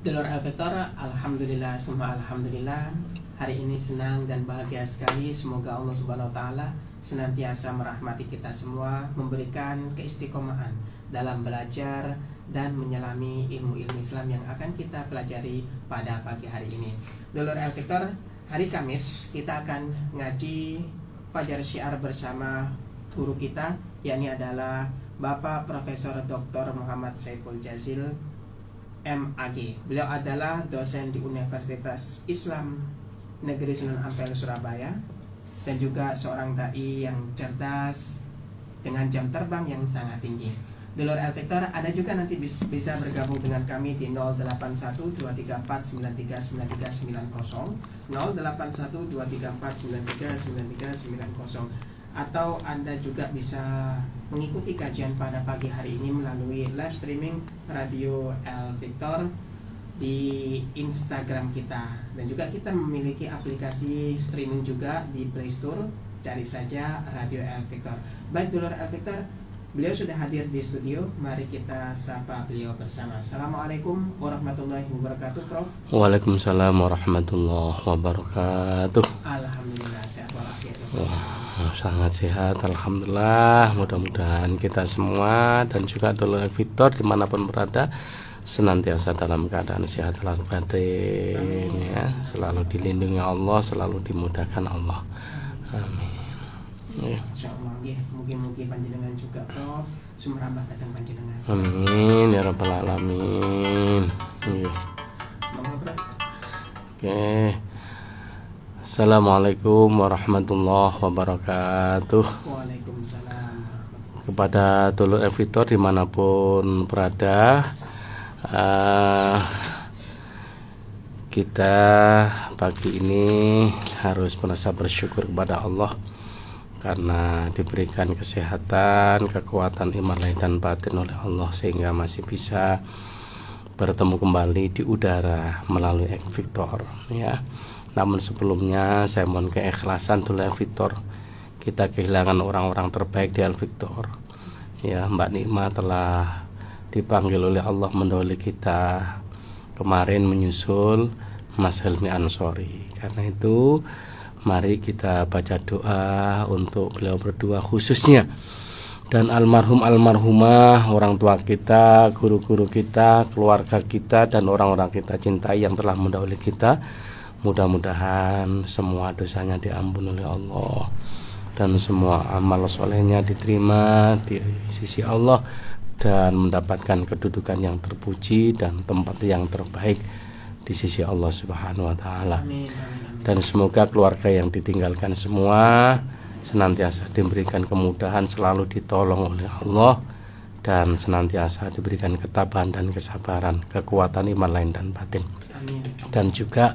Dulur Al-Fitor, alhamdulillah, semua alhamdulillah. Hari ini senang dan bahagia sekali. Semoga Allah Subhanahu wa taala senantiasa merahmati kita semua, memberikan keistiqomahan dalam belajar dan menyelami ilmu-ilmu Islam yang akan kita pelajari pada pagi hari ini. Dulur Al-Fitor, hari Kamis kita akan ngaji Fajar Syiar bersama guru kita, yakni adalah Bapak Profesor Dr. Muhammad Saiful Jazil MAG. Beliau adalah dosen di Universitas Islam Negeri Sunan Ampel Surabaya dan juga seorang dai yang cerdas dengan jam terbang yang sangat tinggi. Dulur Al-Fitor, ada juga nanti bisa bergabung dengan kami di 081234939390, 081234939390, atau Anda juga bisa mengikuti kajian pada pagi hari ini melalui live streaming Radio Al-Fitor di Instagram kita. Dan juga kita memiliki aplikasi streaming juga di Play Store, cari saja Radio Al-Fitor. Baik Dulur Al-Fitor, beliau sudah hadir di studio. Mari kita sapa beliau bersama. Assalamualaikum warahmatullahi wabarakatuh, Prof. Waalaikumsalam warahmatullahi wabarakatuh. Alhamdulillah sehat walafiat. Sangat sehat, alhamdulillah. Mudah-mudahan kita semua dan juga Dulur Al-Fitor dimanapun berada senantiasa dalam keadaan sehat selalu batin, ya, selalu dilindungi Allah, selalu dimudahkan Allah. Amin. Ya. Insyaallah, mungkin panjenengan juga Prof sumrambah datang panjenengan. Amin ya rabbal alamin. Ya. Oke. Assalamualaikum warahmatullahi wabarakatuh. Waalaikumsalam. Kepada Dulur Al-Fitor dimanapun berada, kita pagi ini harus merasa bersyukur kepada Allah karena diberikan kesehatan, kekuatan iman lahir dan batin oleh Allah sehingga masih bisa bertemu kembali di udara melalui Al-Fitor, ya. Namun sebelumnya saya mohon keikhlasan Dulur Al-Fitor. Kita kehilangan orang-orang terbaik di Al-Fitor. Ya, Mbak Nikma telah dipanggil oleh Allah mendahului kita kemarin menyusul Mas Helmi Ansori. Karena itu mari kita baca doa untuk beliau berdua khususnya, dan almarhumah, orang tua kita, guru-guru kita, keluarga kita, dan orang-orang kita cintai yang telah mendahului kita. Mudah-mudahan semua dosanya diampuni oleh Allah dan semua amal solehnya diterima di sisi Allah dan mendapatkan kedudukan yang terpuji dan tempat yang terbaik di sisi Allah Subhanahu wa taala. Dan semoga keluarga yang ditinggalkan semua senantiasa diberikan kemudahan, selalu ditolong oleh Allah, dan senantiasa diberikan ketabahan dan kesabaran, kekuatan iman lain dan batin. Dan juga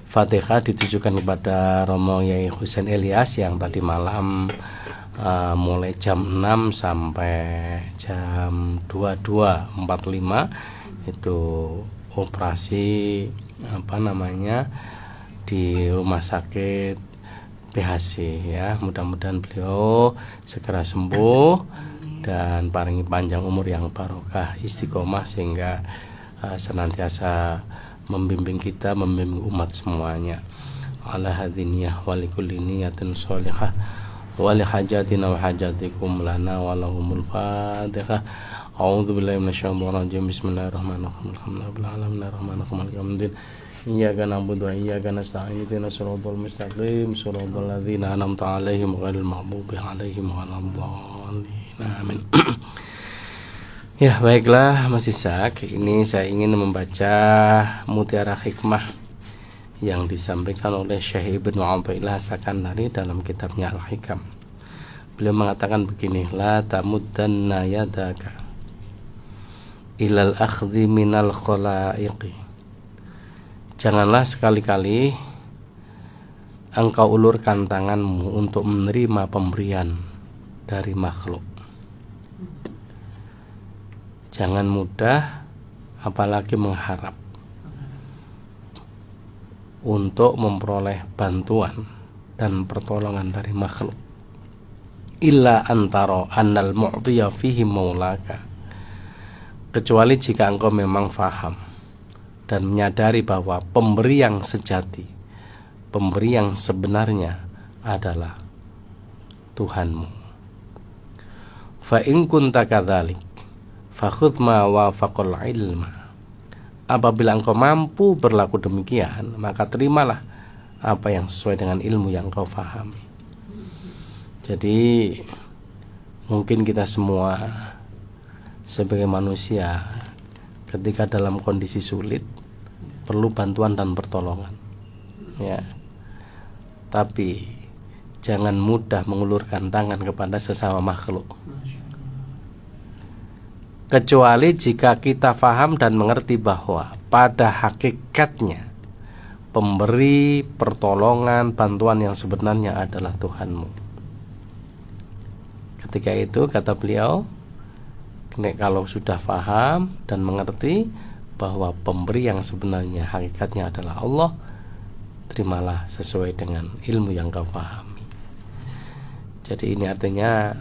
Fatihah ditujukan kepada Romo Yai Husain Ilyas yang tadi malam mulai jam 6 sampai jam 22.45 itu operasi di rumah sakit PHC, ya. Mudah-mudahan beliau segera sembuh dan paringi panjang umur yang barokah, istiqomah sehingga senantiasa membimbing kita, membimbing umat semuanya. Ala hadiniyah wa likulli niyatin sholihah wa li hajatina wa hajatikum lana wa lahumul fatihah. A'udzu billahi minasyaitonir rajim. Bismillahirrahmanirrahim. Alhamdulillahirabbil alamin arrahmanirrahim maliki yaumiddin. Iyyaka na'budu wa iyyaka nasta'in. Ihdinas siratal mustaqim, siratal ladzina an'amta 'alaihim ghairil maghdubi 'alaihim waladdallin. Amin. Ya, baiklah Mas Ishak, ini saya ingin membaca mutiara hikmah yang disampaikan oleh Syekh Ibnu Athaillah As-Sakandari dalam kitabnya Al-Hikam. Beliau mengatakan begini, la tamuddanna yadaka ilal akhdhi minal khalaiqi. Janganlah sekali-kali engkau ulurkan tanganmu untuk menerima pemberian dari makhluk. Jangan mudah apalagi mengharap untuk memperoleh bantuan dan pertolongan dari makhluk. Illa antara annal mu'tiya fihi maulaka, kecuali jika engkau memang faham dan menyadari bahwa pemberi yang sejati, pemberi yang sebenarnya adalah Tuhanmu. Fa in kunta kadzalik fakhudh ma wafaqal ilma. Apabila engkau mampu berlaku demikian, maka terimalah apa yang sesuai dengan ilmu yang kau fahami. Jadi mungkin kita semua sebagai manusia ketika dalam kondisi sulit perlu bantuan dan pertolongan, ya. Tapi jangan mudah mengulurkan tangan kepada sesama makhluk, kecuali jika kita faham dan mengerti bahwa pada hakikatnya pemberi pertolongan, bantuan yang sebenarnya adalah Tuhanmu. Ketika itu kata beliau, kalau sudah faham dan mengerti bahwa pemberi yang sebenarnya hakikatnya adalah Allah, terimalah sesuai dengan ilmu yang kau pahami. Jadi ini artinya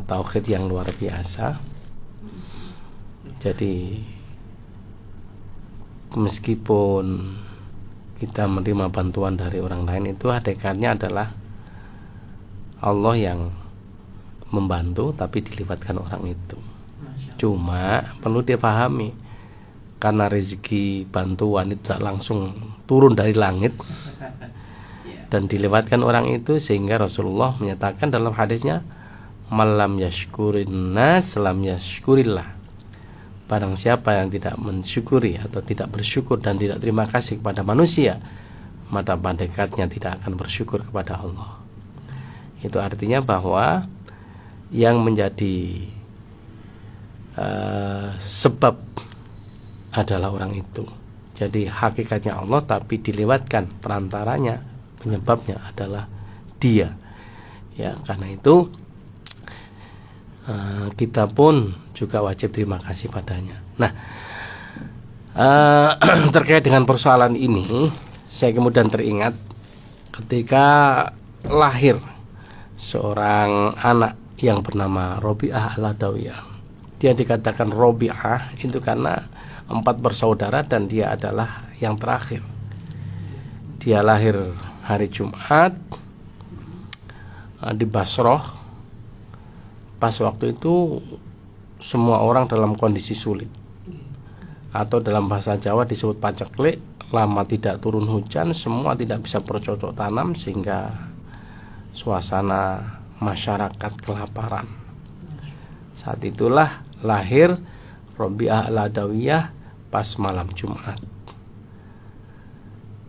tauhid yang luar biasa. Jadi meskipun kita menerima bantuan dari orang lain, itu hakikatnya adalah Allah yang membantu, tapi dilibatkan orang itu. Cuma perlu dipahami, karena rezeki bantuan itu tak langsung turun dari langit dan dilewatkan orang itu, sehingga Rasulullah menyatakan dalam hadisnya, malam yashkurin nas lam yashkurillah. Barang siapa yang tidak mensyukuri atau tidak bersyukur dan tidak terima kasih kepada manusia, maka pada hakikatnya tidak akan bersyukur kepada Allah. Itu artinya bahwa yang menjadi sebab adalah orang itu. Jadi hakikatnya Allah, tapi dilewatkan perantaranya, penyebabnya adalah dia. Ya, karena itu kita pun juga wajib terima kasih padanya. Nah, terkait dengan persoalan ini, saya kemudian teringat ketika lahir seorang anak yang bernama Robi'ah al-Adawiyah. Dia dikatakan Robi'ah itu karena 4 bersaudara dan dia adalah yang terakhir. Dia lahir hari Jumat di Basroh. Pas waktu itu semua orang dalam kondisi sulit, atau dalam bahasa Jawa disebut paceklik. Lama tidak turun hujan, semua tidak bisa bercocok tanam, sehingga suasana masyarakat kelaparan. Saat itulah lahir Robi'ah al-Adawiyah pas malam Jumat.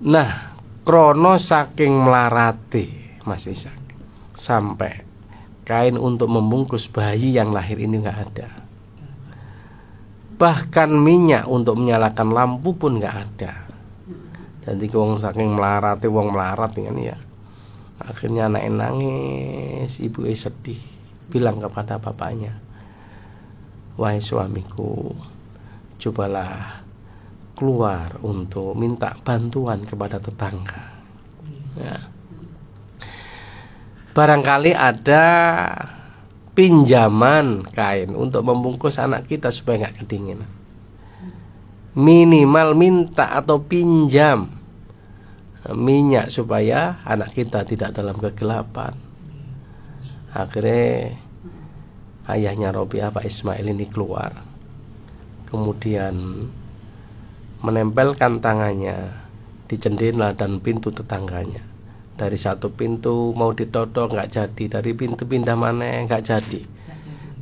Nah, krono saking melarati Mas Ishak, sampai kain untuk membungkus bayi yang lahir ini nggak ada. Bahkan minyak untuk menyalakan lampu pun nggak ada. Jadi wong saking melarati, wong melarat kan ya. Akhirnya anaknya nangis, ibu sedih, bilang kepada bapaknya, wahai suamiku, cobalah keluar untuk minta bantuan kepada tetangga. Ya. Barangkali ada pinjaman kain untuk membungkus anak kita supaya nggak kedinginan. Minimal minta atau pinjam minyak supaya anak kita tidak dalam kegelapan. Akhirnya ayahnya Robi'ah, Pak Ismail ini keluar, kemudian menempelkan tangannya di jendela dan pintu tetangganya. Dari satu pintu mau ditodong nggak jadi, dari pintu pindah mana nggak jadi,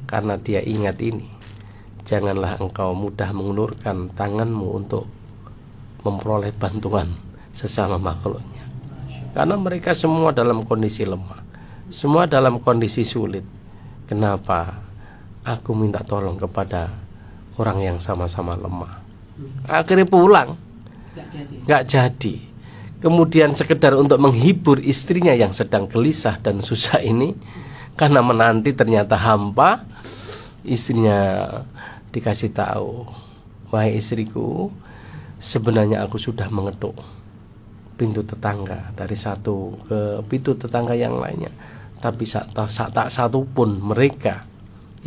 karena dia ingat ini, janganlah engkau mudah mengulurkan tanganmu untuk memperoleh bantuan sesama makhluknya, karena mereka semua dalam kondisi lemah, semua dalam kondisi sulit. Kenapa aku minta tolong kepada orang yang sama-sama lemah? Akhirnya pulang nggak jadi. Kemudian sekedar untuk menghibur istrinya yang sedang gelisah dan susah ini, karena menanti ternyata hampa, istrinya dikasih tahu, wahai istriku, sebenarnya aku sudah mengetuk pintu tetangga dari satu ke pintu tetangga yang lainnya, tapi tak satu pun mereka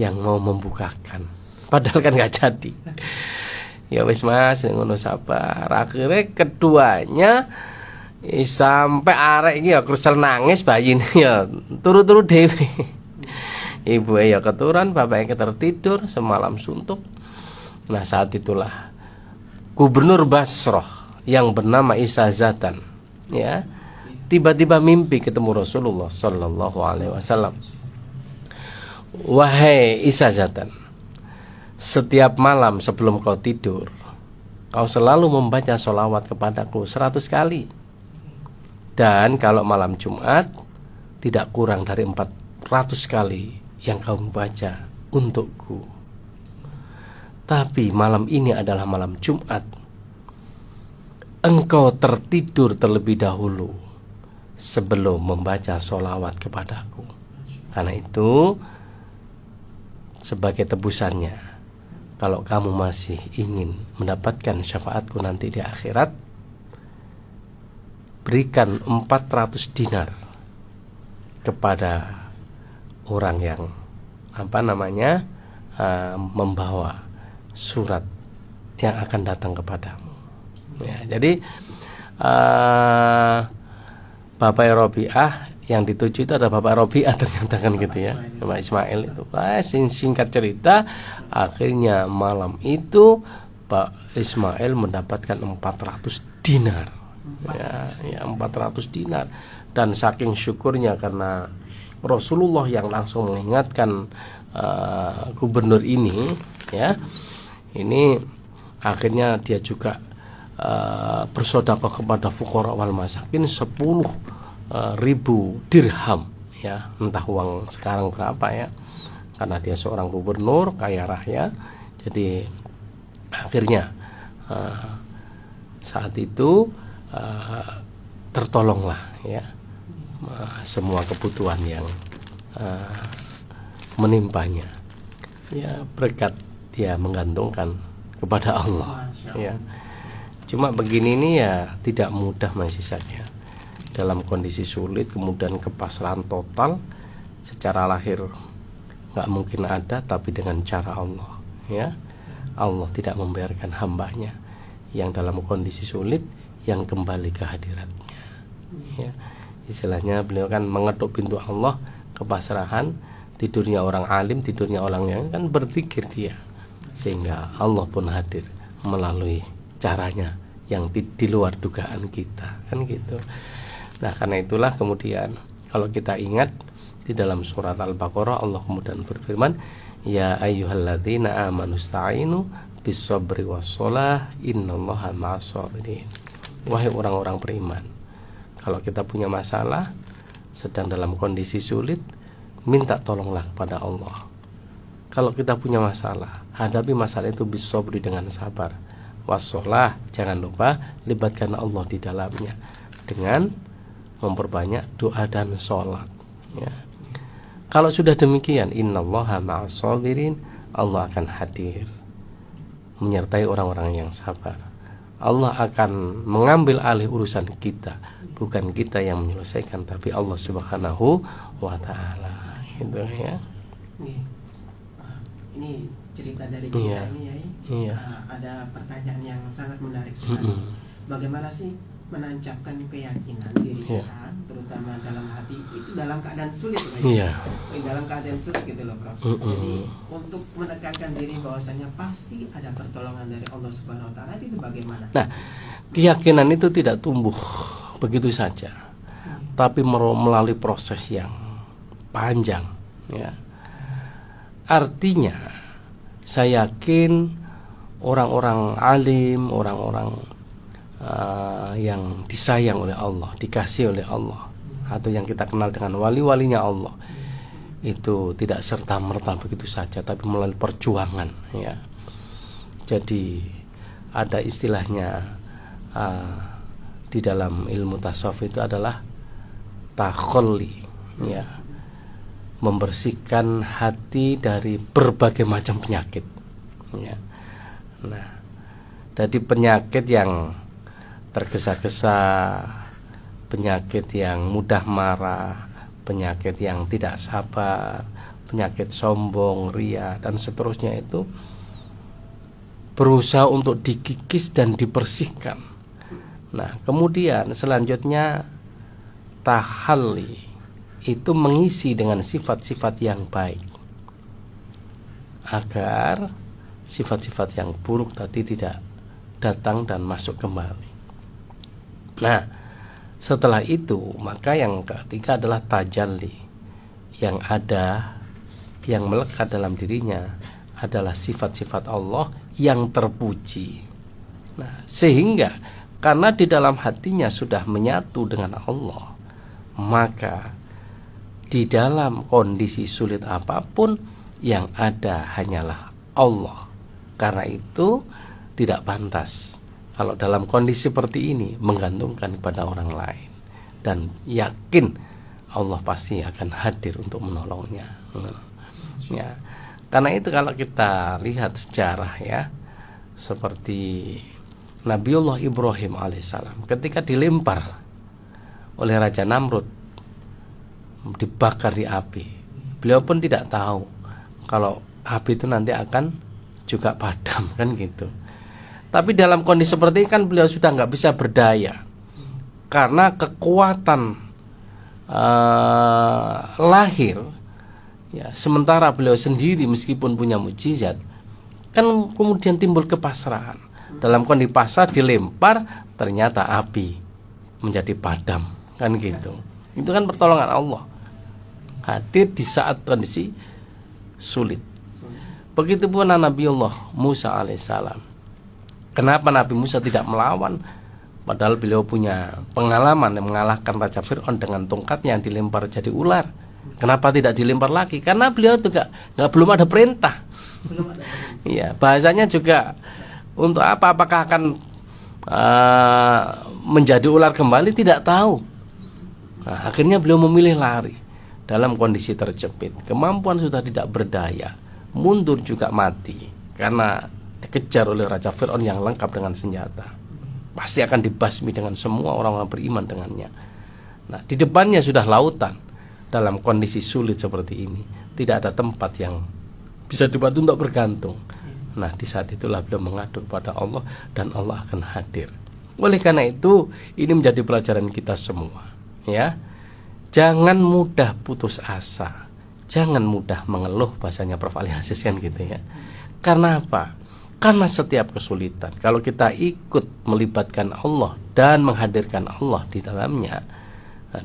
yang mau membukakan. Padahal kan nggak jadi. Ya wis Mas ngono sabar. Akhirnya keduanya sampai arek iki ya krusel nangis bayine ya turu-turu dhewe. Ibu ya keturun, bapaknya tertidur semalam suntuk. Nah saat itulah Gubernur Basrah yang bernama Isa Zatan ya tiba-tiba mimpi ketemu Rasulullah Sallallahu Alaihi Wasallam. Wahai Isa Zatan, setiap malam sebelum kau tidur, kau selalu membaca sholawat kepadaku 100 kali. Dan kalau malam Jumat, tidak kurang dari 400 kali yang kau baca untukku. Tapi malam ini adalah malam Jumat. Engkau tertidur terlebih dahulu sebelum membaca sholawat kepadaku. Karena itu, sebagai tebusannya, kalau kamu masih ingin mendapatkan syafaatku nanti di akhirat, berikan 400 dinar kepada orang yang membawa surat yang akan datang kepadamu. Ya, jadi Bapak Robiah yang dituju itu ada Bapak Robiah ternyata kan gitu ya, Bapak Ismail itu. Singkat cerita, akhirnya malam itu Pak Ismail mendapatkan 400 dinar. Ya 400 dinar. Dan saking syukurnya karena Rasulullah yang langsung mengingatkan gubernur ini, ya, ini akhirnya dia juga bersedekah kepada fuqara wal masakin 10.000 dirham, ya, entah uang sekarang berapa ya, karena dia seorang gubernur kaya raya. Jadi akhirnya saat itu tertolonglah ya semua kebutuhan yang menimpanya, ya, berkat dia menggantungkan kepada Allah, ya. Cuma begini nih ya tidak mudah masih saja dalam kondisi sulit, kemudian kepasrahan total secara lahir nggak mungkin ada, tapi dengan cara Allah, ya, Allah tidak membiarkan hambanya yang dalam kondisi sulit yang kembali ke hadiratnya, ya. Istilahnya beliau kan mengetuk pintu Allah, kepasrahan, tidurnya orang alim, tidurnya orang yang kan berzikir dia, sehingga Allah pun hadir melalui caranya yang di luar dugaan kita, kan gitu. Nah karena itulah kemudian kalau kita ingat di dalam surat Al-Baqarah Allah kemudian berfirman, ya ayyuhalladzina amanu sta'inu bis-sabri was-shalah innallaha ma'as-sabirin. Wahai orang-orang beriman, kalau kita punya masalah, sedang dalam kondisi sulit, minta tolonglah kepada Allah. Kalau kita punya masalah, hadapi masalah itu bis-sabri dengan sabar. Was-shalah, jangan lupa libatkan Allah di dalamnya dengan memperbanyak doa dan sholat, ya. Kalau sudah demikian, innallaha ma'as-sabirin, Allah akan hadir menyertai orang-orang yang sabar. Allah akan mengambil alih urusan kita, bukan kita yang menyelesaikan, tapi Allah Subhanahu wa Ta'ala, gitu ya. Ini cerita dari kita ini ya. Iya. Ada pertanyaan yang sangat menarik sekali. Bagaimana sih menancapkan keyakinan diri kita, terutama dalam hati itu dalam keadaan sulit, dalam keadaan sulit gitu loh, Prof. Jadi untuk menekankan diri bahwasanya pasti ada pertolongan dari Allah Subhanahu Wa Taala, itu bagaimana? Nah, keyakinan itu tidak tumbuh begitu saja, tapi melalui proses yang panjang, ya. Artinya, saya yakin orang-orang alim, orang-orang yang disayang oleh Allah, dikasih oleh Allah, atau yang kita kenal dengan wali-walinya Allah, itu tidak serta-merta begitu saja, tapi melalui perjuangan, ya. Jadi ada istilahnya di dalam ilmu tasawuf itu adalah takholli, ya, membersihkan hati dari berbagai macam penyakit, ya. Nah, jadi penyakit yang tergesa-gesa, penyakit yang mudah marah, penyakit yang tidak sabar, penyakit sombong, ria, dan seterusnya itu berusaha untuk dikikis dan dibersihkan. Nah, kemudian selanjutnya tahalli itu mengisi dengan sifat-sifat yang baik agar sifat-sifat yang buruk tadi tidak datang dan masuk kembali. Nah, setelah itu maka yang ketiga adalah tajalli, yang ada, yang melekat dalam dirinya adalah sifat-sifat Allah yang terpuji. Nah, sehingga karena di dalam hatinya sudah menyatu dengan Allah, maka di dalam kondisi sulit apapun yang ada hanyalah Allah. Karena itu tidak pantas kalau dalam kondisi seperti ini menggantungkan kepada orang lain, dan yakin Allah pasti akan hadir untuk menolongnya. Ya. Karena itu kalau kita lihat sejarah ya, seperti Nabiullah Ibrahim alaihissalam ketika dilempar oleh Raja Namrud, dibakar di api, beliau pun tidak tahu kalau api itu nanti akan juga padam, kan gitu. Tapi dalam kondisi seperti ini kan beliau sudah nggak bisa berdaya karena kekuatan lahir ya, sementara beliau sendiri meskipun punya mukjizat kan kemudian timbul kepasrahan. Dalam kondisi pasrah dilempar, ternyata api menjadi padam, kan gitu. Itu kan pertolongan Allah hadir di saat kondisi sulit. Begitupun Nabiullah Musa alaihissalam. Kenapa Nabi Musa tidak melawan? Padahal beliau punya pengalaman yang mengalahkan Raja Fir'aun dengan tongkatnya yang dilempar jadi ular. Kenapa tidak dilempar lagi? Karena beliau juga belum ada perintah. Iya, bahasanya juga untuk apa? Apakah akan menjadi ular kembali? Tidak tahu. Nah, akhirnya beliau memilih lari dalam kondisi terjepit. Kemampuan sudah tidak berdaya, mundur juga mati karena dikejar oleh Raja Fir'aun yang lengkap dengan senjata. Pasti akan dibasmi dengan semua orang-orang beriman dengannya. Nah, di depannya sudah lautan. Dalam kondisi sulit seperti ini, tidak ada tempat yang bisa dibantu untuk bergantung. Nah, di saat itulah beliau mengadu kepada Allah dan Allah akan hadir. Oleh karena itu, ini menjadi pelajaran kita semua, ya. Jangan mudah putus asa. Jangan mudah mengeluh, bahasanya Prof. Ali Aziz kan gitu ya. Karena apa? Karena setiap kesulitan, kalau kita ikut melibatkan Allah dan menghadirkan Allah di dalamnya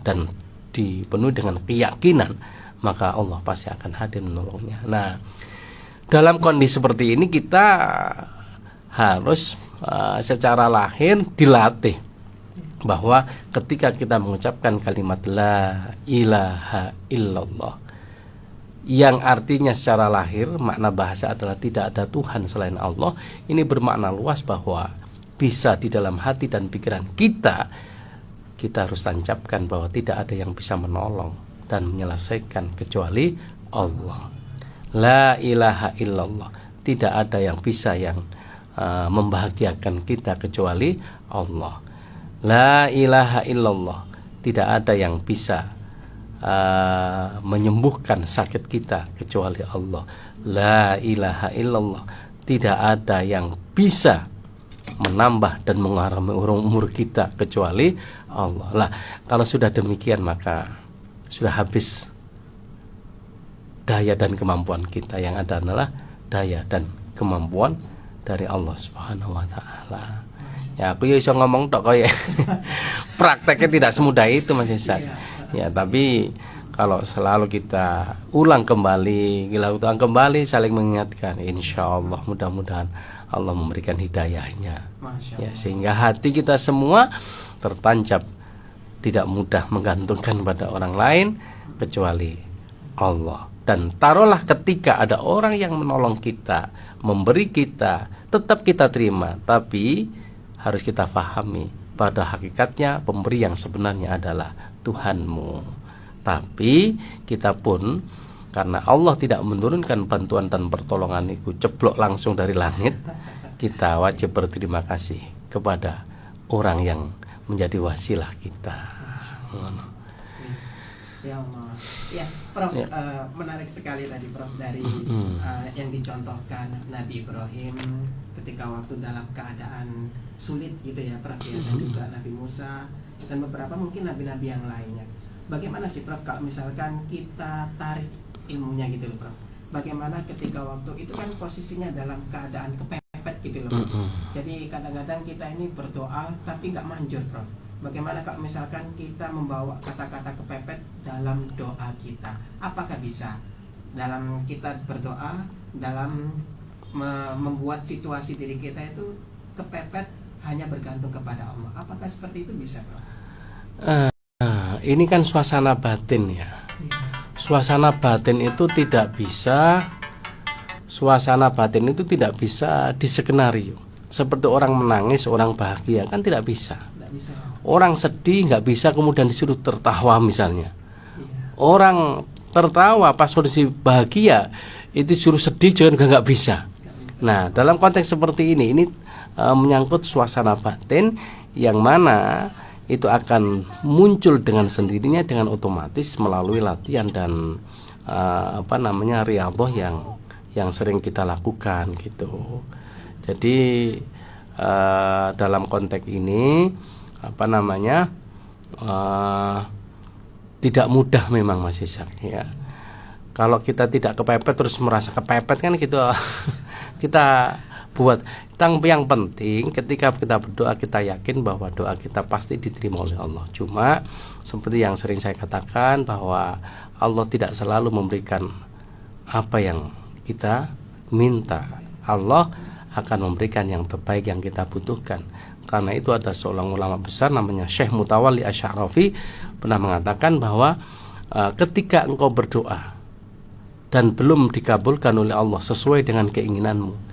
dan dipenuhi dengan keyakinan, maka Allah pasti akan hadir menolongnya. Nah, dalam kondisi seperti ini kita harus secara lahir dilatih bahwa ketika kita mengucapkan kalimat la ilaha illallah, yang artinya secara lahir makna bahasa adalah tidak ada Tuhan selain Allah, ini bermakna luas bahwa bisa di dalam hati dan pikiran kita harus tancapkan bahwa tidak ada yang bisa menolong dan menyelesaikan kecuali Allah. La ilaha illallah, tidak ada yang bisa yang membahagiakan kita kecuali Allah. La ilaha illallah, tidak ada yang bisa menyembuhkan sakit kita kecuali Allah. La ilaha illallah, tidak ada yang bisa menambah dan mengarami umur kita kecuali Allah. Lah, kalau sudah demikian maka sudah habis daya dan kemampuan kita. Yang ada adalah daya dan kemampuan dari Allah Subhanahu wa taala. Ya, aku ya iso ngomong tok kaya prakteknya tidak semudah itu Mas Isan. Ya, tapi kalau selalu kita ulang kembali saling mengingatkan, insya Allah mudah-mudahan Allah memberikan hidayahnya ya, sehingga hati kita semua tertancap, tidak mudah menggantungkan pada orang lain kecuali Allah. Dan taruhlah ketika ada orang yang menolong kita, memberi kita, tetap kita terima, tapi harus kita pahami pada hakikatnya pemberi yang sebenarnya adalah Tuhanmu. Tapi kita pun, karena Allah tidak menurunkan bantuan dan pertolongan itu ceblok langsung dari langit, kita wajib berterima kasih kepada orang yang menjadi wasilah kita. Ya Allah. Ya, Prof, ya. Menarik sekali tadi Prof dari yang dicontohkan Nabi Ibrahim ketika waktu dalam keadaan sulit gitu ya Prof ya, dan juga Nabi Musa dan beberapa mungkin nabi-nabi yang lainnya. Bagaimana sih Prof kalau misalkan kita tarik ilmunya gitu loh Prof? Bagaimana ketika waktu itu kan posisinya dalam keadaan kepepet gitu loh Prof. Jadi kadang-kadang kita ini berdoa tapi nggak manjur Prof. Bagaimana kalau misalkan kita membawa kata-kata kepepet dalam doa kita? Apakah bisa dalam kita berdoa, dalam membuat situasi diri kita itu kepepet hanya bergantung kepada Allah? Apakah seperti itu bisa Prof? Ini kan suasana batin ya. Suasana batin itu tidak bisa diskenario. Seperti orang menangis, orang bahagia kan tidak bisa. Orang sedih nggak bisa kemudian disuruh tertawa misalnya. Orang tertawa pas kondisi bahagia itu suruh sedih juga nggak bisa. Nah, dalam konteks seperti ini menyangkut suasana batin yang mana itu akan muncul dengan sendirinya, dengan otomatis melalui latihan dan riyadhah yang sering kita lakukan gitu. Jadi dalam konteks ini tidak mudah memang Mas Ishak ya. Kalau kita tidak kepepet terus merasa kepepet kan gitu kita buat. Yang penting ketika kita berdoa kita yakin bahwa doa kita pasti diterima oleh Allah. Cuma seperti yang sering saya katakan bahwa Allah tidak selalu memberikan apa yang kita minta. Allah akan memberikan yang terbaik yang kita butuhkan. Karena itu ada seorang ulama besar namanya Syekh Mutawalli Asy-Sya'rafi pernah mengatakan bahwa ketika engkau berdoa dan belum dikabulkan oleh Allah sesuai dengan keinginanmu,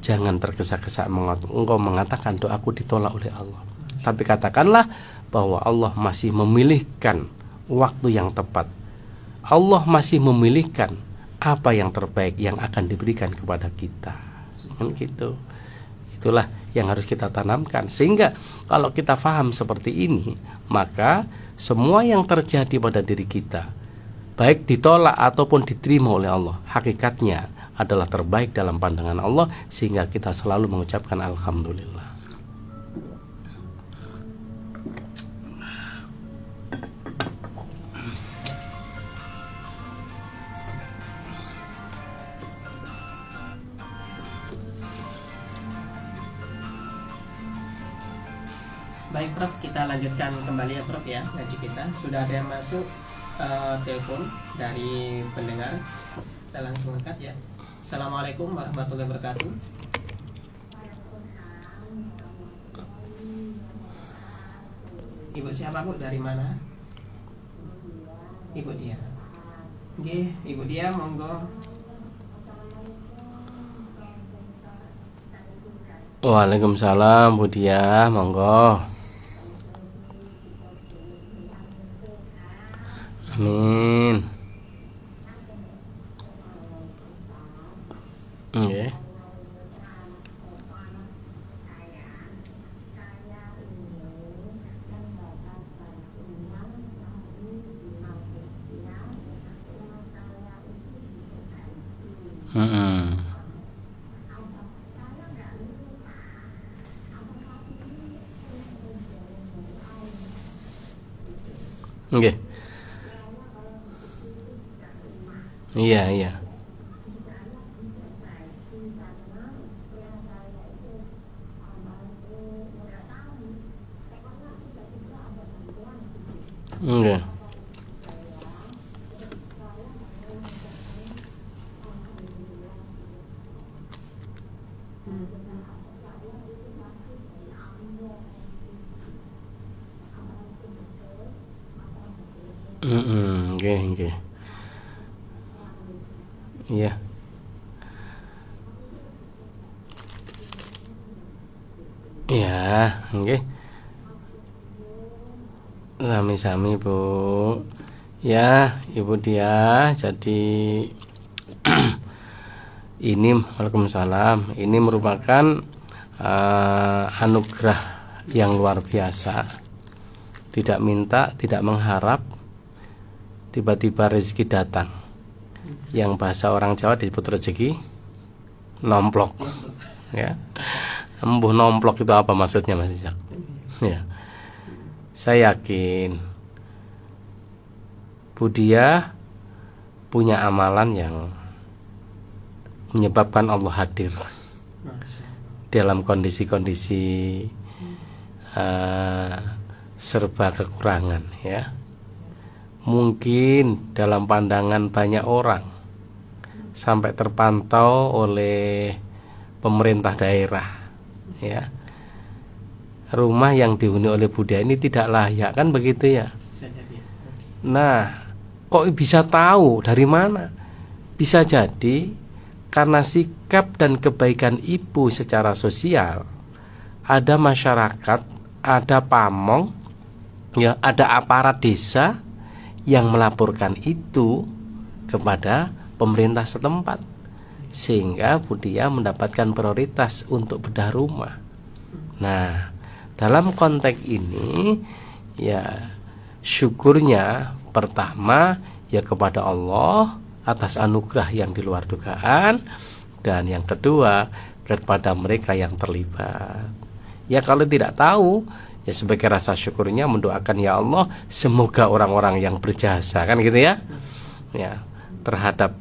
jangan tergesa-gesa engkau mengatakan doaku ditolak oleh Allah. Tapi katakanlah bahwa Allah masih memilihkan waktu yang tepat. Allah masih memilihkan apa yang terbaik yang akan diberikan kepada kita. Kan gitu. Itulah yang harus kita tanamkan. Sehingga kalau kita paham seperti ini, maka semua yang terjadi pada diri kita, baik ditolak ataupun diterima oleh Allah, hakikatnya adalah terbaik dalam pandangan Allah, sehingga kita selalu mengucapkan alhamdulillah. Baik Prof, kita lanjutkan kembali ya Prof ya ngaji kita. Sudah ada yang masuk telepon dari pendengar. Kita langsung angkat ya. Assalamualaikum warahmatullahi wabarakatuh. Ibu siapa Bu? Dari mana? Ibu Dia. Oke, Ibu Dia monggo. Waalaikumsalam Bu Dia, monggo. Amin. Okay. Oke. Iya. Oke. Oke. Iya. Iya, oke. Sami-sami Bu. Ya, Ibu Dia. Jadi ini Waalaikumsalam. Ini merupakan anugerah yang luar biasa. Tidak minta, tidak mengharap, tiba-tiba rezeki datang. Yang bahasa orang Jawa disebut rezeki nomplok. Ya. Embuh nomplok itu apa maksudnya Mas Ishak? Ya. Saya yakin Budia punya amalan yang menyebabkan Allah hadir dalam kondisi-kondisi serba kekurangan, ya. Mungkin dalam pandangan banyak orang sampai terpantau oleh pemerintah daerah, ya, rumah yang dihuni oleh Budia ini tidak layak, kan begitu ya. Nah, kok bisa tahu dari mana? Bisa jadi karena sikap dan kebaikan ibu secara sosial. Ada masyarakat, ada pamong, ya, ada aparat desa yang melaporkan itu kepada pemerintah setempat, sehingga Budia mendapatkan prioritas untuk bedah rumah. Nah, dalam konteks ini ya syukurnya pertama ya kepada Allah atas anugerah yang di luar dugaan, dan yang kedua kepada mereka yang terlibat. Ya kalau tidak tahu, ya sebagai rasa syukurnya mendoakan, ya Allah semoga orang-orang yang berjasa, kan gitu ya, ya, terhadap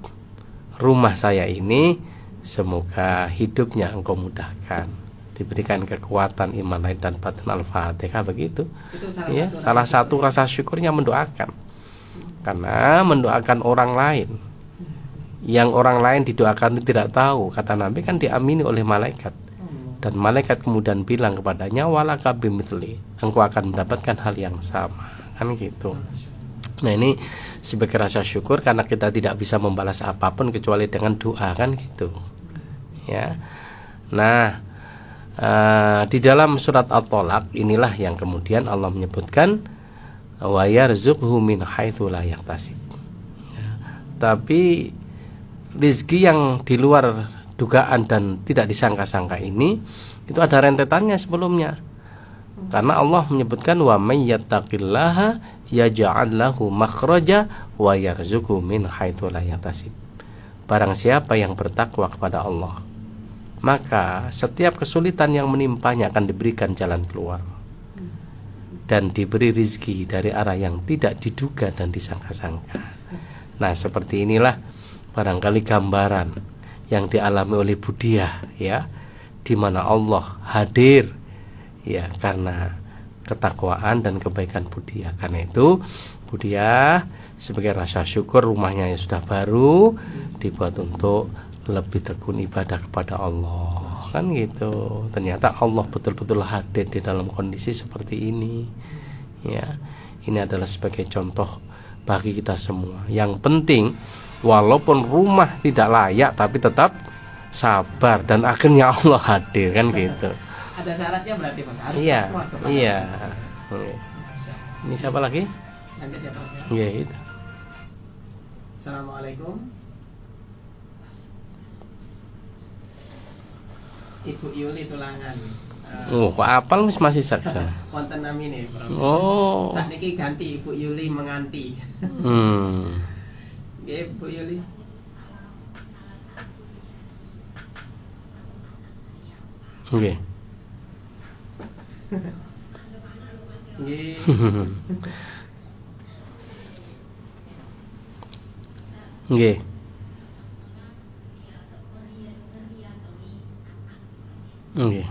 rumah saya ini, semoga hidupnya Engkau mudahkan, diberikan kekuatan iman lahir dan batin. Al-Fatihah, begitu. Itu salah satu rasa syukurnya mendoakan, karena mendoakan orang lain yang orang lain didoakan tidak tahu, kata Nabi kan diamini oleh malaikat, dan malaikat kemudian bilang kepadanya, walaka bimithli, engkau akan mendapatkan hal yang sama, kan gitu. Nah, ini sebagai rasa syukur karena kita tidak bisa membalas apapun kecuali dengan doa, kan gitu ya. Nah, di dalam surat At-Tolaq inilah yang kemudian Allah menyebutkan wa yarzuqhu min haitsu la yahtasib. Ya, tapi rezeki yang di luar dugaan dan tidak disangka-sangka ini itu ada rentetannya sebelumnya. Karena Allah menyebutkan wa may yattaqillaha yaj'al lahu makhraja wa yarzuqhu min haitsu la yahtasib. Barang siapa yang bertakwa kepada Allah, maka setiap kesulitan yang menimpanya akan diberikan jalan keluar dan diberi rezeki dari arah yang tidak diduga dan disangka-sangka. Nah, seperti inilah barangkali gambaran yang dialami oleh Budia, ya, di mana Allah hadir, ya, karena ketakwaan dan kebaikan Budia. Karena itu Budia sebagai rasa syukur rumahnya yang sudah baru dibuat untuk lebih tekun ibadah kepada Allah, kan gitu. Ternyata Allah betul-betul hadir di dalam kondisi seperti ini, ya. Ini adalah sebagai contoh bagi kita semua. Yang penting walaupun rumah tidak layak tapi tetap sabar dan akhirnya Allah hadir, kan gitu. Ada syaratnya berarti Mas, harus iya, kuat kepada iya. Allah. Ini siapa lagi? Lanjut ya Pak. Iya, itu. Assalamualaikum. Ibu Yuli Tulangan. Kok apal masih saksa? Wonten nami nih, Bro. Oh. Sakniki ganti Ibu Yuli menganti. Nggih, Bu Yuli. Nggih. Nggih. Nggih. Nggih.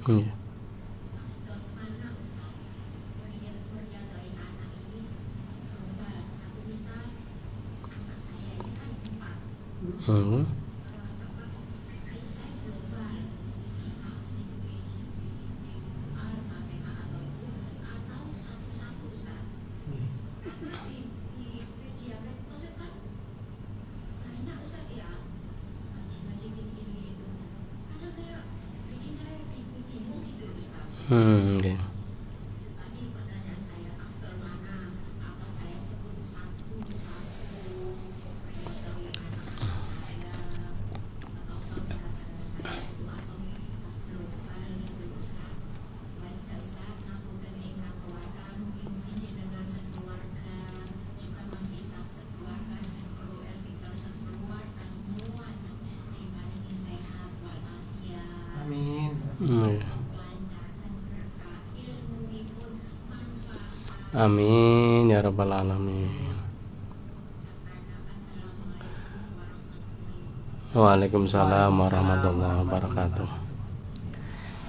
Nggih. Okay. Amin ya rabbal alamin. Waalaikumsalam warahmatullahi wabarakatuh.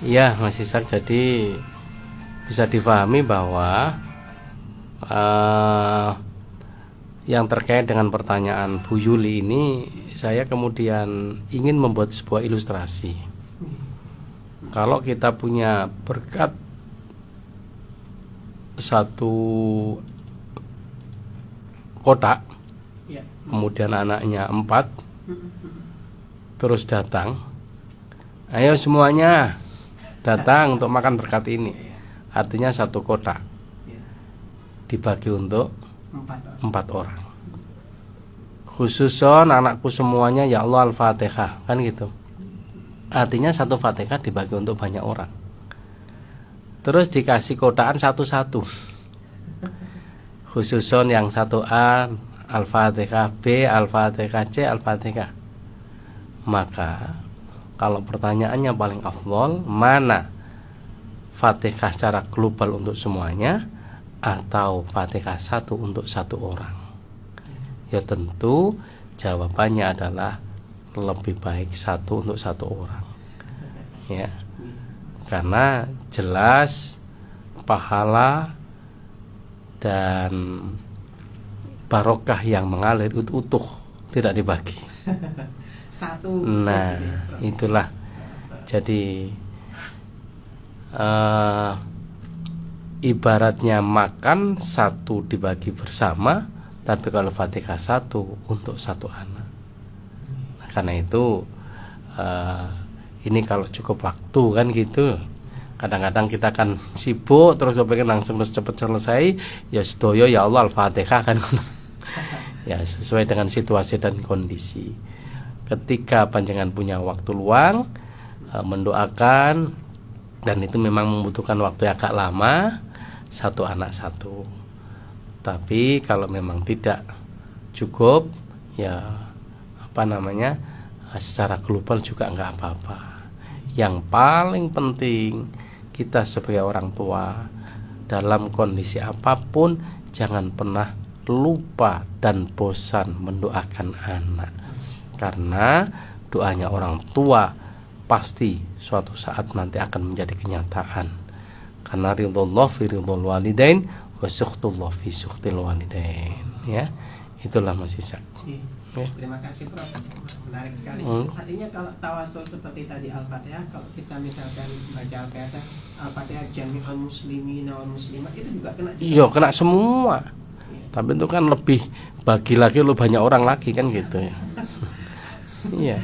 Iya Mas Ishak, jadi bisa difahami bahwa yang terkait dengan pertanyaan Bu Yuli ini, saya kemudian ingin membuat sebuah ilustrasi. Kalau kita punya berkat satu kotak, kemudian anaknya 4, terus datang, ayo semuanya datang untuk makan berkat ini. Artinya satu kotak dibagi untuk 4 orang. Khususon anakku semuanya ya Allah Al-Fatihah, kan gitu. Artinya satu Fatihah dibagi untuk banyak orang. Terus dikasih kotaan satu-satu. Khususon yang 1A Al-Fatihah, B Al-Fatihah, C Al-Fatihah. Maka kalau pertanyaannya paling afdol, mana Fatihah secara global untuk semuanya atau Fatihah satu untuk satu orang? Ya tentu jawabannya adalah lebih baik satu untuk satu orang. Ya. Karena jelas pahala dan barokah yang mengalir utuh, tidak dibagi. Satu. Nah, itulah. Jadi ibaratnya makan satu dibagi bersama, tapi kalau Fatihah satu untuk satu anak. Nah, karena itu ini kalau cukup waktu kan gitu. Kadang-kadang kita kan sibuk terus pengen langsung cepat selesai, ya sedoyo ya Allah Al-Fatihah kan. Ya sesuai dengan situasi dan kondisi. Ketika panjenengan punya waktu luang, mendoakan, dan itu memang membutuhkan waktu yang agak lama, satu anak satu. Tapi kalau memang tidak cukup, ya secara global juga nggak apa-apa. Yang paling penting kita sebagai orang tua dalam kondisi apapun jangan pernah lupa dan bosan mendoakan anak, karena doanya orang tua pasti suatu saat nanti akan menjadi kenyataan. Karena ridhullah fi ridhul walidain wa sukhtullah fi sukhtil walidain. Ya, itulah Mas Ishak. Ya. Terima kasih Prof. Menarik sekali. Artinya kalau tawasul seperti tadi Al-Fatihah, kalau kita misalkan baca Al-Fatihah jami'ul muslimin wal muslimat, itu juga kena. Iya, kena semua. Tapi itu kan lebih bagi lagi lu banyak orang lagi kan gitu ya. Iya.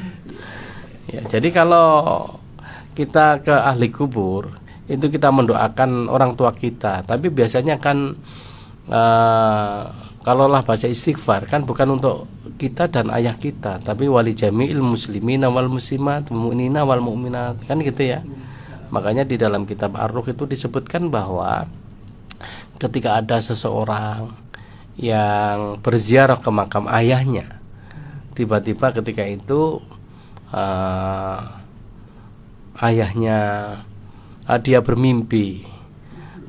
Ya, jadi kalau kita ke ahli kubur itu kita mendoakan orang tua kita, tapi biasanya kan kalaulah baca istighfar kan bukan untuk kita dan ayah kita, tapi wali jami'il muslimina wal muslimat mu'minina wal mu'minat, kan gitu ya. Makanya di dalam kitab Ar-Ruh itu disebutkan bahwa ketika ada seseorang yang berziarah ke makam ayahnya, tiba-tiba ketika itu ayahnya dia bermimpi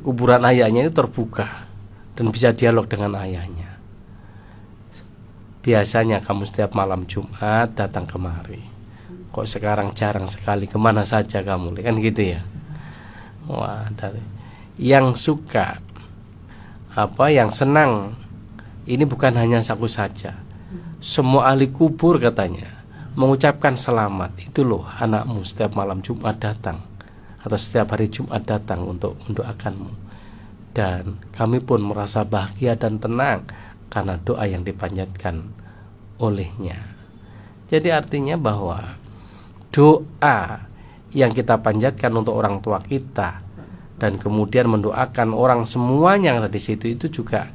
kuburan ayahnya itu terbuka dan bisa dialog dengan ayahnya. Biasanya kamu setiap malam Jumat datang kemari, kok sekarang jarang sekali, kemana saja kamu, kan gitu ya. Wah, dari yang suka yang senang ini bukan hanya aku saja, semua ahli kubur katanya mengucapkan selamat. Itu loh anakmu setiap malam Jumat datang atau setiap hari Jumat datang untuk mendoakanmu, dan kami pun merasa bahagia dan tenang karena doa yang dipanjatkan olehnya. Jadi artinya bahwa doa yang kita panjatkan untuk orang tua kita dan kemudian mendoakan orang semuanya yang ada di situ itu juga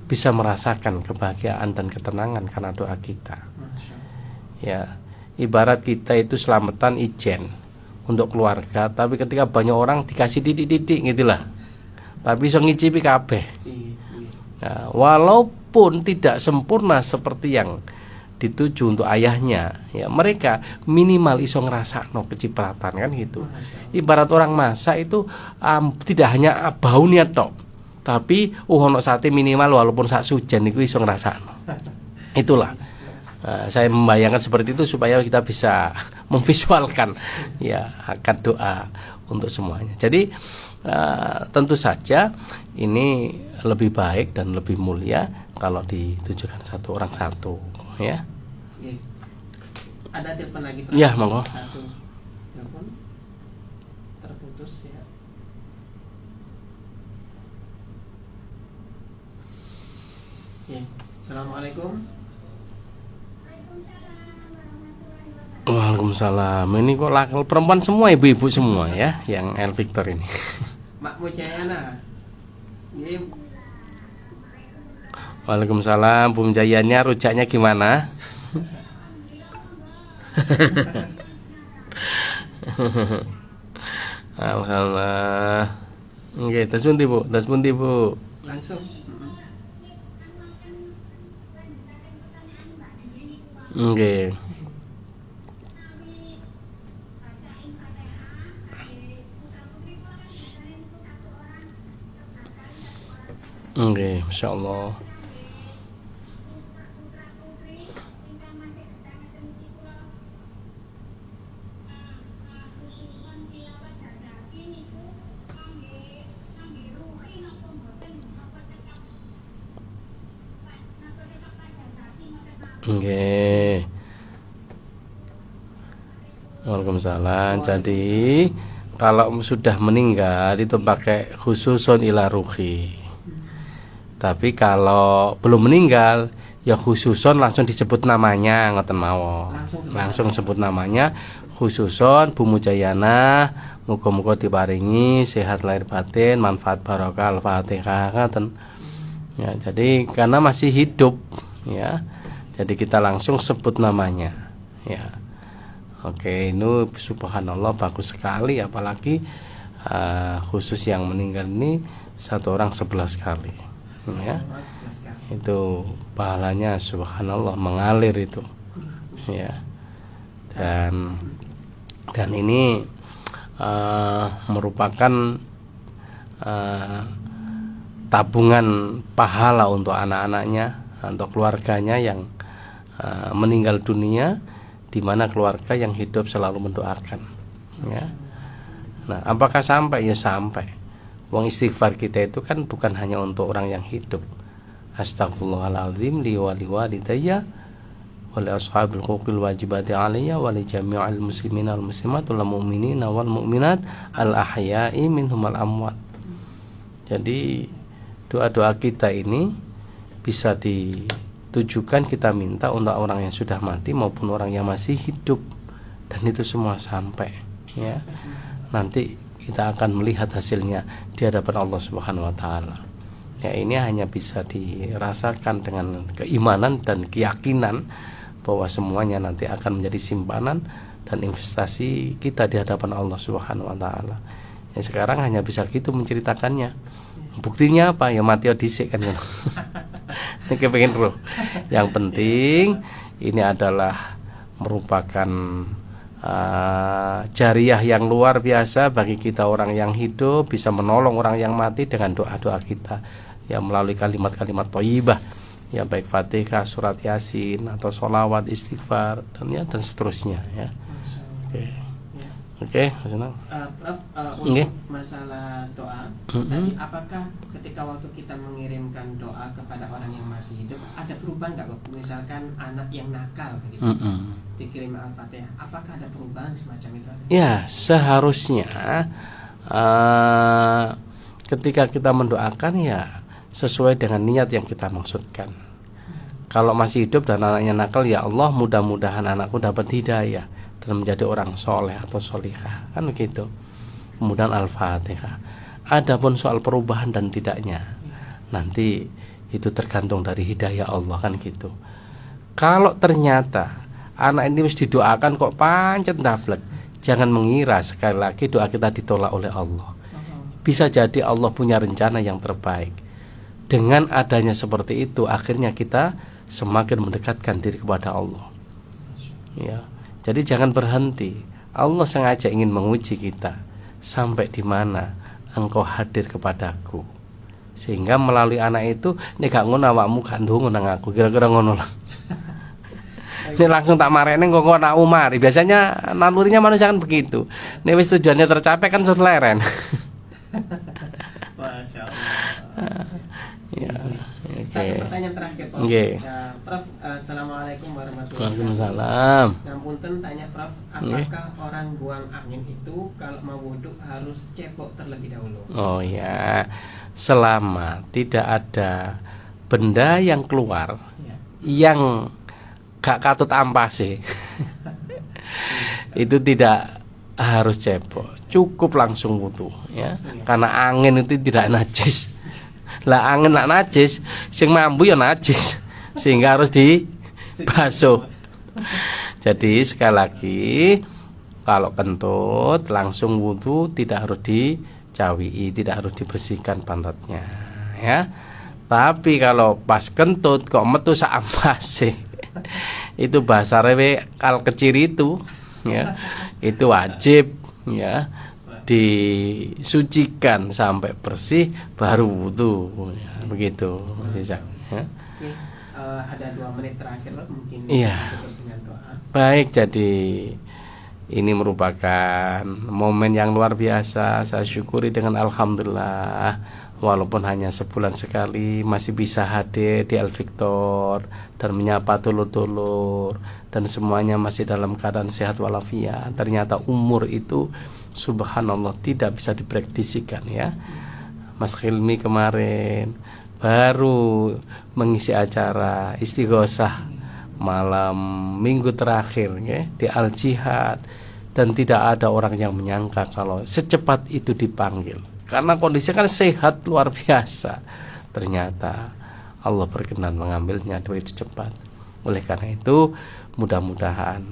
bisa merasakan kebahagiaan dan ketenangan karena doa kita. Ya, ibarat kita itu selamatan ijen untuk keluarga, tapi ketika banyak orang dikasih didik-didik gitulah, tapi iso ngicipi kabeh. Nah, walaupun tidak sempurna seperti yang dituju untuk ayahnya, ya mereka minimal iso ngrasakno kecipratan kan gitu. Ibarat orang masak itu tidak hanya bau niat tok, tapi ono sate minimal walaupun sak sujan itu iso ngrasakno. Itulah. Saya membayangkan seperti itu supaya kita bisa memvisualkan ya akad doa untuk semuanya. Jadi tentu saja ini lebih baik dan lebih mulia kalau ditujukan satu orang satu ya. Ada telepon lagi? Ya, monggo. Satu telepon terputus ya. Assalamualaikum. Waalaikumsalam. Ini kok perempuan semua, ibu-ibu semua ya, yang El Victor ini. Mak Mujayana. Waalaikumsalam. Bu Mujayana, rujaknya gimana? Alhamdulillah. Nggih, tes pundi, Bu? Tes pundi, Bu? Langsung. Nggih. Oke, Masya Allah. Oke. Waalaikumsalam. Jadi kalau sudah meninggal itu pakai khususun ila ruhi. Tapi kalau belum meninggal ya khususon langsung disebut namanya, ngoten mawon. Langsung sebut namanya khususon Bu Mujayana, muga-muga diparingi sehat lahir batin, manfaat barokah, Al-Fatihah ngoten. Ya, jadi karena masih hidup ya. Jadi kita langsung sebut namanya ya. Oke, ini subhanallah bagus sekali, apalagi khusus yang meninggal ini satu orang 11 kali. Ya, itu pahalanya subhanallah mengalir itu ya, dan ini merupakan tabungan pahala untuk anak-anaknya, untuk keluarganya yang meninggal dunia, di mana keluarga yang hidup selalu mendoakan ya. Nah, apakah sampai? Ya sampai. Wong istighfar kita itu kan bukan hanya untuk orang yang hidup. Astagfirullahaladzim li wa li walidayya wa li ashabil huquqil wajibati alayya wa li jami'il muslimina wal muslimat wal mu'minina wal mu'minat al ahya'i minhum al amwat. Jadi doa-doa kita ini bisa ditujukan, kita minta untuk orang yang sudah mati maupun orang yang masih hidup, dan itu semua sampai ya. Nanti kita akan melihat hasilnya di hadapan Allah Subhanahu wa taala. Ya, ini hanya bisa dirasakan dengan keimanan dan keyakinan bahwa semuanya nanti akan menjadi simpanan dan investasi kita di hadapan Allah Subhanahu wa taala. Ya, sekarang hanya bisa gitu menceritakannya. Buktinya apa? Ya mati dhisik kan. Ini kepengen roh. Yang penting ini adalah merupakan jariah yang luar biasa bagi kita orang yang hidup, bisa menolong orang yang mati dengan doa-doa kita ya, melalui kalimat-kalimat thayyibah ya, baik Fatihah, surat Yasin atau sholawat, istighfar dan seterusnya ya. Oke, Prof, untuk masalah doa tadi, apakah ketika waktu kita mengirimkan doa kepada orang yang masih hidup ada perubahan nggak? Misalkan anak yang nakal begitu dikirim Al-Fatihah, apakah ada perubahan semacam itu? Ya, seharusnya ketika kita mendoakan ya sesuai dengan niat yang kita maksudkan. Kalau masih hidup dan anaknya nakal, ya Allah mudah-mudahan anakku dapat hidayah dan menjadi orang soleh atau solihah, kan begitu. Kemudian Al-Fatihah. Adapun soal perubahan dan tidaknya, nanti itu tergantung dari hidayah Allah, kan gitu. Kalau ternyata anak ini mesti didoakan kok pancet ndablek, jangan mengira sekali lagi doa kita ditolak oleh Allah. Bisa jadi Allah punya rencana yang terbaik. Dengan adanya seperti itu, akhirnya kita semakin mendekatkan diri kepada Allah. Ya. Jadi jangan berhenti. Allah sengaja ingin menguji kita, sampai di mana engkau hadir kepadaku. Sehingga melalui anak itu, nek gak ngono awakmu gak ndonga nang aku, kira-kira ngono lah. Ini langsung tak marahin kok nak umar. Biasanya nalurinya manusia kan begitu. Nek wis tujuannya tercapai kan sudah leren. Masya Allah. Ya, Satu pertanyaan terakhir, Prof. Oke. Ya, Prof, Assalamualaikum warahmatullahi Waalaikumsalam. Ngapunten tanya Prof, apakah orang buang angin itu kalau mau wudhu harus cepok terlebih dahulu? Oh ya, selama tidak ada benda yang keluar Ya. yang gak katut ampase, itu tidak harus cepok, cukup langsung wudu ya. Karena angin itu tidak najis. Lah angin nak najis, sing mambu ya najis, sehingga harus dibasuh. Jadi sekali lagi, kalau kentut langsung wudu, tidak harus dicawi, tidak harus dibersihkan pantatnya ya. Tapi kalau pas kentut kok metu sak ampase, itu bahasa rewe kal kecil itu ya, itu wajib ya, disucikan sampai bersih baru wudu ya, begitu Mas Isak ya. Oke, ada 2 menit terakhir mungkin. Iya. Cukup dengan doa. Baik, jadi ini merupakan momen yang luar biasa. Saya syukuri dengan alhamdulillah, walaupun hanya sebulan sekali masih bisa hadir di Al Victor dan menyapa dulur-dulur, dan semuanya masih dalam keadaan sehat walafiat. Ternyata umur itu subhanallah tidak bisa diprediksikan ya. Mas Hilmi kemarin baru mengisi acara istighosah malam minggu terakhir ya, di Al Jihad, dan tidak ada orang yang menyangka kalau secepat itu dipanggil, karena kondisinya kan sehat luar biasa. Ternyata Allah berkenan mengambilnya begitu cepat. Oleh karena itu mudah-mudahan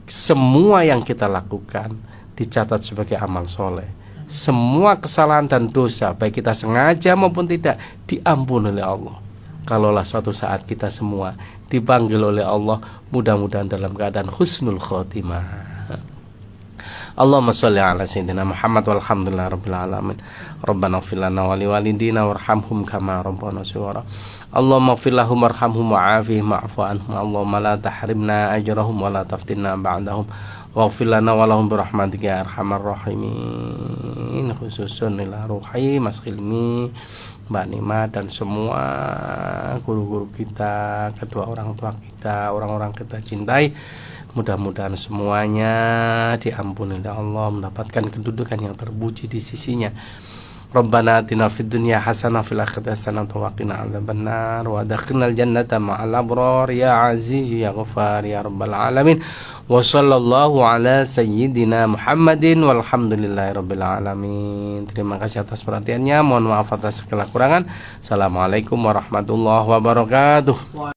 semua yang kita lakukan dicatat sebagai amal soleh. Semua kesalahan dan dosa, baik kita sengaja maupun tidak, diampuni oleh Allah. Kalaulah suatu saat kita semua dipanggil oleh Allah, mudah-mudahan dalam keadaan husnul khotimah. Allahumma sholli ala sayyidina Muhammad walhamdulillahi rabbil alamin. Rabbana ighfir lana wa liwalidina warhamhum kama rabbana shighara. Allahumma ighfir lahum warhamhum wa'afihim wa'fu anhum. Allahumma la tahrimna ajrahum wa la taftinna ba'dahum. Waghfir lana wa lahum birahmatika ya arhamar rahimin. Khususun ila ruhi Mas Hilmi, Mbak Nima, dan semua guru-guru kita, kedua orang tua kita, orang-orang kita cintai. Mudah-mudahan semuanya diampuni oleh Allah, mendapatkan kedudukan yang terpuji di sisinya. Rabbana atina fid dunya hasanah fil akhirati hasanah wa qina adzabannar wa adkhilnal jannata ma'al abrar ya aziz ya ghafar ya rabbal alamin. Wa sallallahu ala sayyidina Muhammadin walhamdulillahi rabbil alamin. Terima kasih atas perhatiannya, mohon maaf atas segala kurangan. Assalamualaikum warahmatullahi wabarakatuh.